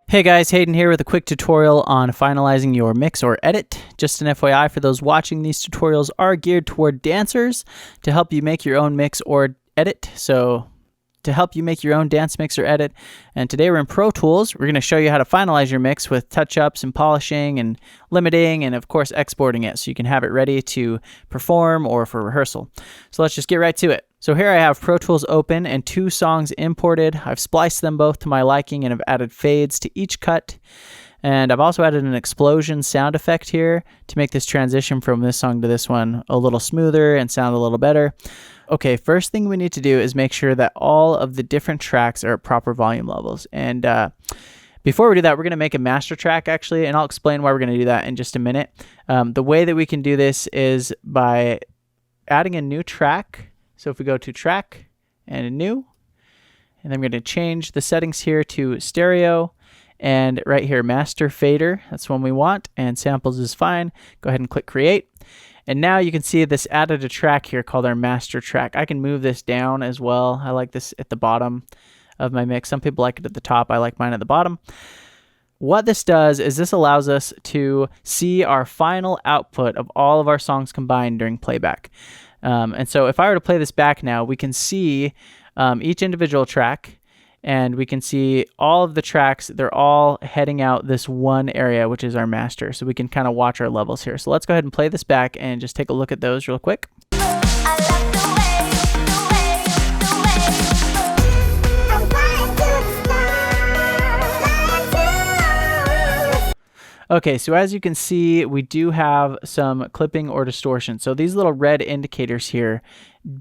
Hey guys, Hayden here with a quick tutorial on finalizing your mix or edit. Just an FYI for those watching, these tutorials are geared toward dancers to help you make your own mix or edit. So to help you make your own dance mix or edit. And today we're in Pro Tools. We're going to show you how to finalize your mix with touch-ups and polishing and limiting and of course exporting it so you can have it ready to perform or for rehearsal. So let's just get right to it. So here I have Pro Tools open and 2 songs imported. I've spliced them both to my liking and have added fades to each cut. And I've also added an explosion sound effect here to make this transition from this song to this one a little smoother and sound a little better. Okay, first thing we need to do is make sure that all of the different tracks are at proper volume levels. And before we do that, we're going to make a master track actually, and I'll explain why we're going to do that in just a minute. The way that we can do this is by adding a new track. So if we go to track and a new, and then we're going to change the settings here to stereo, and right here, master fader, that's one we want, and samples is fine. Go ahead and click create. And now you can see this added a track here called our master track. I can move this down as well. I like this at the bottom of my mix. Some people like it at the top. I like mine at the bottom. What this does is this allows us to see our final output of all of our songs combined during playback. And so if I were to play this back now, we can see each individual track, and we can see all of the tracks. They're all heading out this one area, which is our master. So we can kind of watch our levels here. So let's go ahead and play this back and just take a look at those real quick. Okay, so as you can see, we do have some clipping or distortion. So these little red indicators here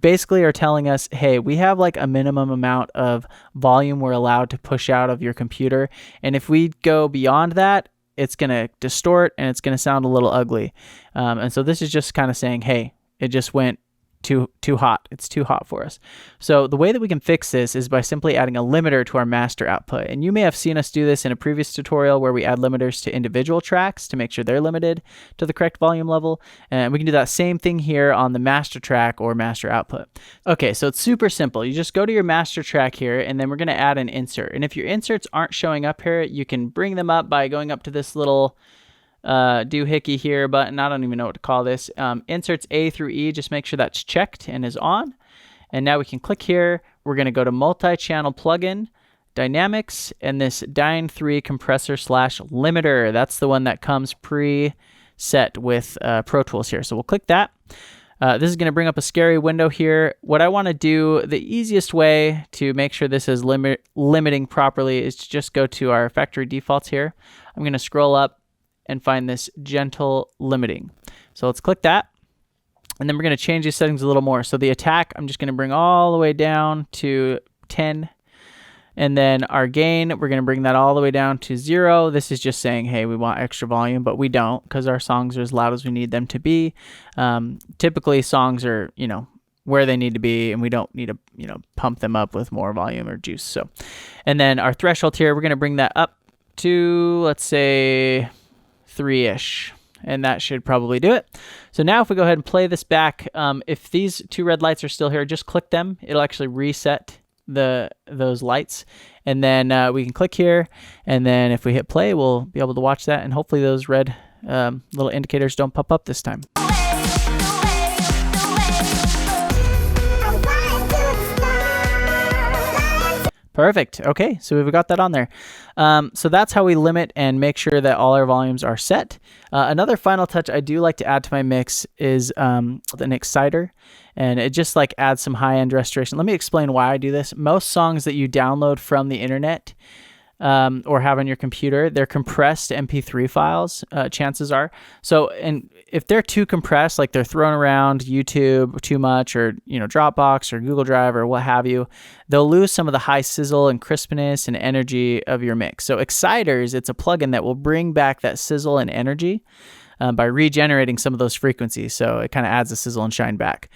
basically are telling us, hey, we have like a minimum amount of volume we're allowed to push out of your computer. And if we go beyond that, it's going to distort and it's going to sound a little ugly. And so this is just kind of saying, hey, it just went too hot. It's too hot for us. So the way that we can fix this is by simply adding a limiter to our master output. And you may have seen us do this in a previous tutorial where we add limiters to individual tracks to make sure they're limited to the correct volume level. And we can do that same thing here on the master track or master output. Okay, so it's super simple. You just go to your master track here, and then we're going to add an insert. And if your inserts aren't showing up here, you can bring them up by going up to this little doohickey here button. I don't even know what to call this. Inserts A through E, just make sure that's checked and is on. And now we can click here. We're going to go to multi-channel plugin, dynamics, and this Dyne 3 compressor / limiter. That's the one that comes pre-set with Pro Tools here. So we'll click that. This is going to bring up a scary window here. What I want to do, the easiest way to make sure this is limiting properly is to just go to our factory defaults here. I'm going to scroll up and find this gentle limiting. So let's click that. And then we're going to change these settings a little more. So the attack, I'm just going to bring all the way down to 10. And then our gain, we're going to bring that all the way down to 0. This is just saying, hey, we want extra volume, but we don't because our songs are as loud as we need them to be. Typically songs are, where they need to be, and we don't need to, pump them up with more volume or juice. So, and then our threshold here, we're going to bring that up to, let's say, 3-ish, and that should probably do it. So now if we go ahead and play this back, if these 2 red lights are still here, just click them. It'll actually reset those lights, and then we can click here, and then if we hit play, we'll be able to watch that, and hopefully those red little indicators don't pop up this time. Perfect. Okay, so we've got that on there. So that's how we limit and make sure that all our volumes are set. Another final touch I do like to add to my mix is an exciter, and it just like adds some high-end restoration. Let me explain why I do this. Most songs that you download from the internet or have on your computer, they're compressed MP3 files, chances are. So, and if they're too compressed, like they're thrown around YouTube too much, or Dropbox or Google Drive or what have you, they'll lose some of the high sizzle and crispness and energy of your mix. So exciters, it's a plugin that will bring back that sizzle and energy by regenerating some of those frequencies. So it kind of adds a sizzle and shine back.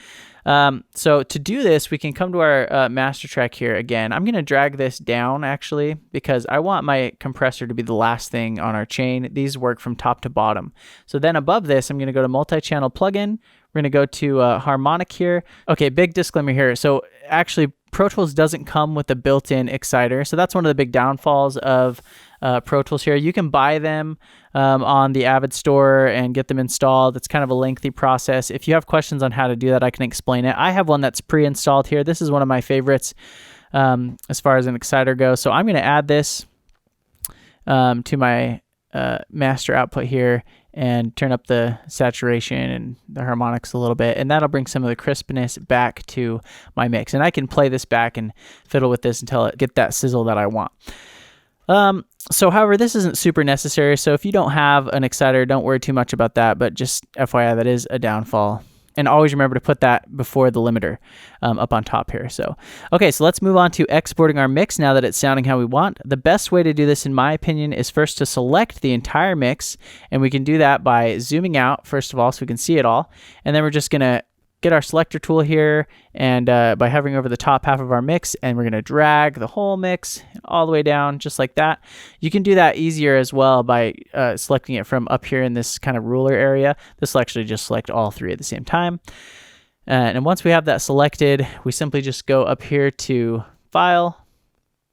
So to do this, we can come to our master track here again. I'm going to drag this down actually, because I want my compressor to be the last thing on our chain. These work from top to bottom. So then above this, I'm going to go to multi-channel plugin. We're going to go to harmonic here. Okay, big disclaimer here. So actually Pro Tools doesn't come with a built-in exciter, so that's one of the big downfalls of Pro Tools here. You can buy them on the Avid store and get them installed. It's kind of a lengthy process. If you have questions on how to do that, I can explain it. I have one that's pre-installed here. This is one of my favorites as far as an exciter goes. So I'm going to add this to my master output here and turn up the saturation and the harmonics a little bit, and that'll bring some of the crispness back to my mix. And I can play this back and fiddle with this until it get that sizzle that I want. So however, this isn't super necessary, so if you don't have an exciter, don't worry too much about that, but just FYI, that is a downfall. And always remember to put that before the limiter up on top here. So, okay, so let's move on to exporting our mix now that it's sounding how we want. The best way to do this, in my opinion, is first to select the entire mix, and we can do that by zooming out, first of all, so we can see it all. And then we're just going to get our selector tool here, and by hovering over the top half of our mix, and we're going to drag the whole mix all the way down just like that. You can do that easier as well by selecting it from up here in this kind of ruler area. This will actually just select all three at the same time. And once we have that selected, we simply just go up here to File,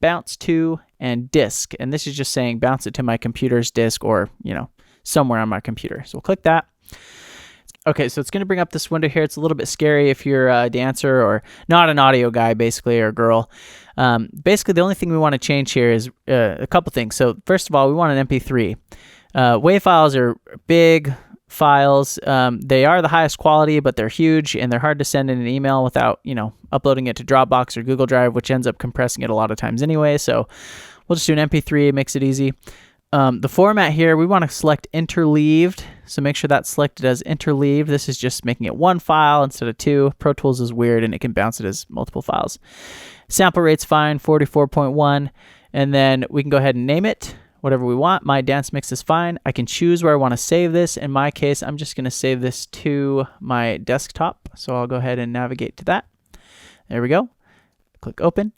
Bounce to, and Disk. And this is just saying bounce it to my computer's disk, or somewhere on my computer. So we'll click that. Okay, so it's going to bring up this window here. It's a little bit scary if you're a dancer or not an audio guy, basically, or girl. Basically, the only thing we want to change here is a couple things. So first of all, we want an MP3. WAV files are big files. They are the highest quality, but they're huge, and they're hard to send in an email without, uploading it to Dropbox or Google Drive, which ends up compressing it a lot of times anyway. So we'll just do an MP3. It makes it easy. The format here, we want to select interleaved, so make sure that's selected as interleaved. This is just making it one file instead of two. Pro Tools is weird and it can bounce it as multiple files. Sample rate's fine, 44.1, and then we can go ahead and name it whatever we want. My dance mix is fine. I can choose where I want to save this. In my case, I'm just going to save this to my desktop, so I'll go ahead and navigate to that. There we go. Click open.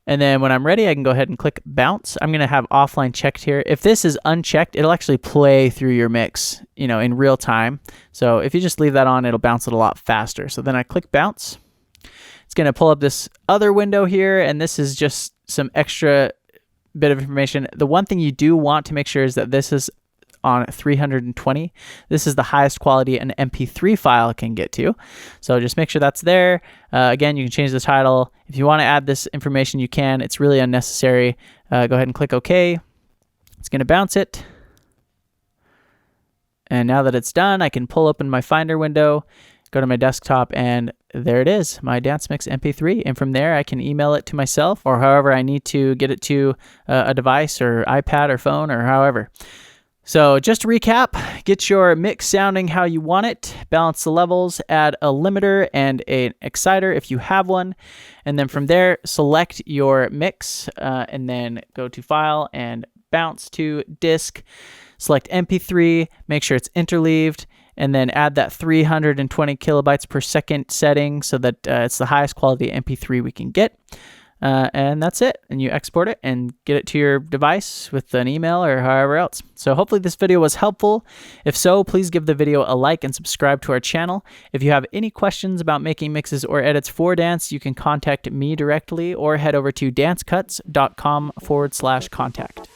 And then when I'm ready, I can go ahead and click bounce. I'm going to have offline checked here. If this is unchecked, it'll actually play through your mix, in real time. So if you just leave that on, it'll bounce it a lot faster. So then I click bounce. It's going to pull up this other window here, and this is just some extra bit of information. The one thing you do want to make sure is that this is on 320. This is the highest quality an MP3 file can get to. So just make sure that's there. Again, you can change the title. If you want to add this information, you can. It's really unnecessary. Go ahead and click OK. It's going to bounce it. And now that it's done, I can pull open my Finder window, go to my desktop, and there it is, my Dance Mix MP3. And from there, I can email it to myself, or however I need to get it to a device or iPad or phone or however. So just to recap, get your mix sounding how you want it, balance the levels, add a limiter and an exciter if you have one, and then from there, select your mix, and then go to File and Bounce to Disk, select MP3, make sure it's interleaved, and then add that 320 kilobytes per second setting so that it's the highest quality MP3 we can get. And that's it. And you export it and get it to your device with an email or however else. So hopefully this video was helpful. If so, please give the video a like and subscribe to our channel. If you have any questions about making mixes or edits for dance, you can contact me directly or head over to dancecuts.com/contact.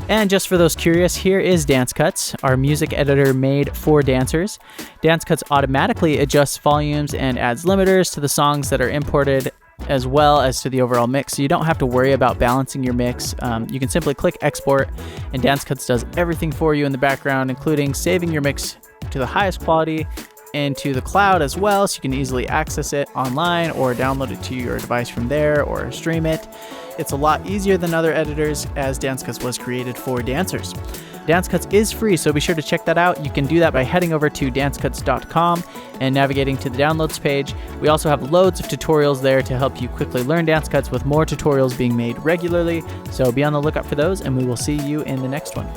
And just for those curious, here is Dance Cuts, our music editor made for dancers. Dance Cuts automatically adjusts volumes and adds limiters to the songs that are imported, as well as to the overall mix, so you don't have to worry about balancing your mix. You can simply click export, and Dance Cuts does everything for you in the background, including saving your mix to the highest quality into the cloud as well, so you can easily access it online or download it to your device from there or stream it. It's a lot easier than other editors, as Dance Cuts was created for dancers. Dance Cuts is free, so be sure to check that out. You can do that by heading over to dancecuts.com and navigating to the downloads page. We also have loads of tutorials there to help you quickly learn Dance Cuts, with more tutorials being made regularly. So be on the lookout for those, and we will see you in the next one.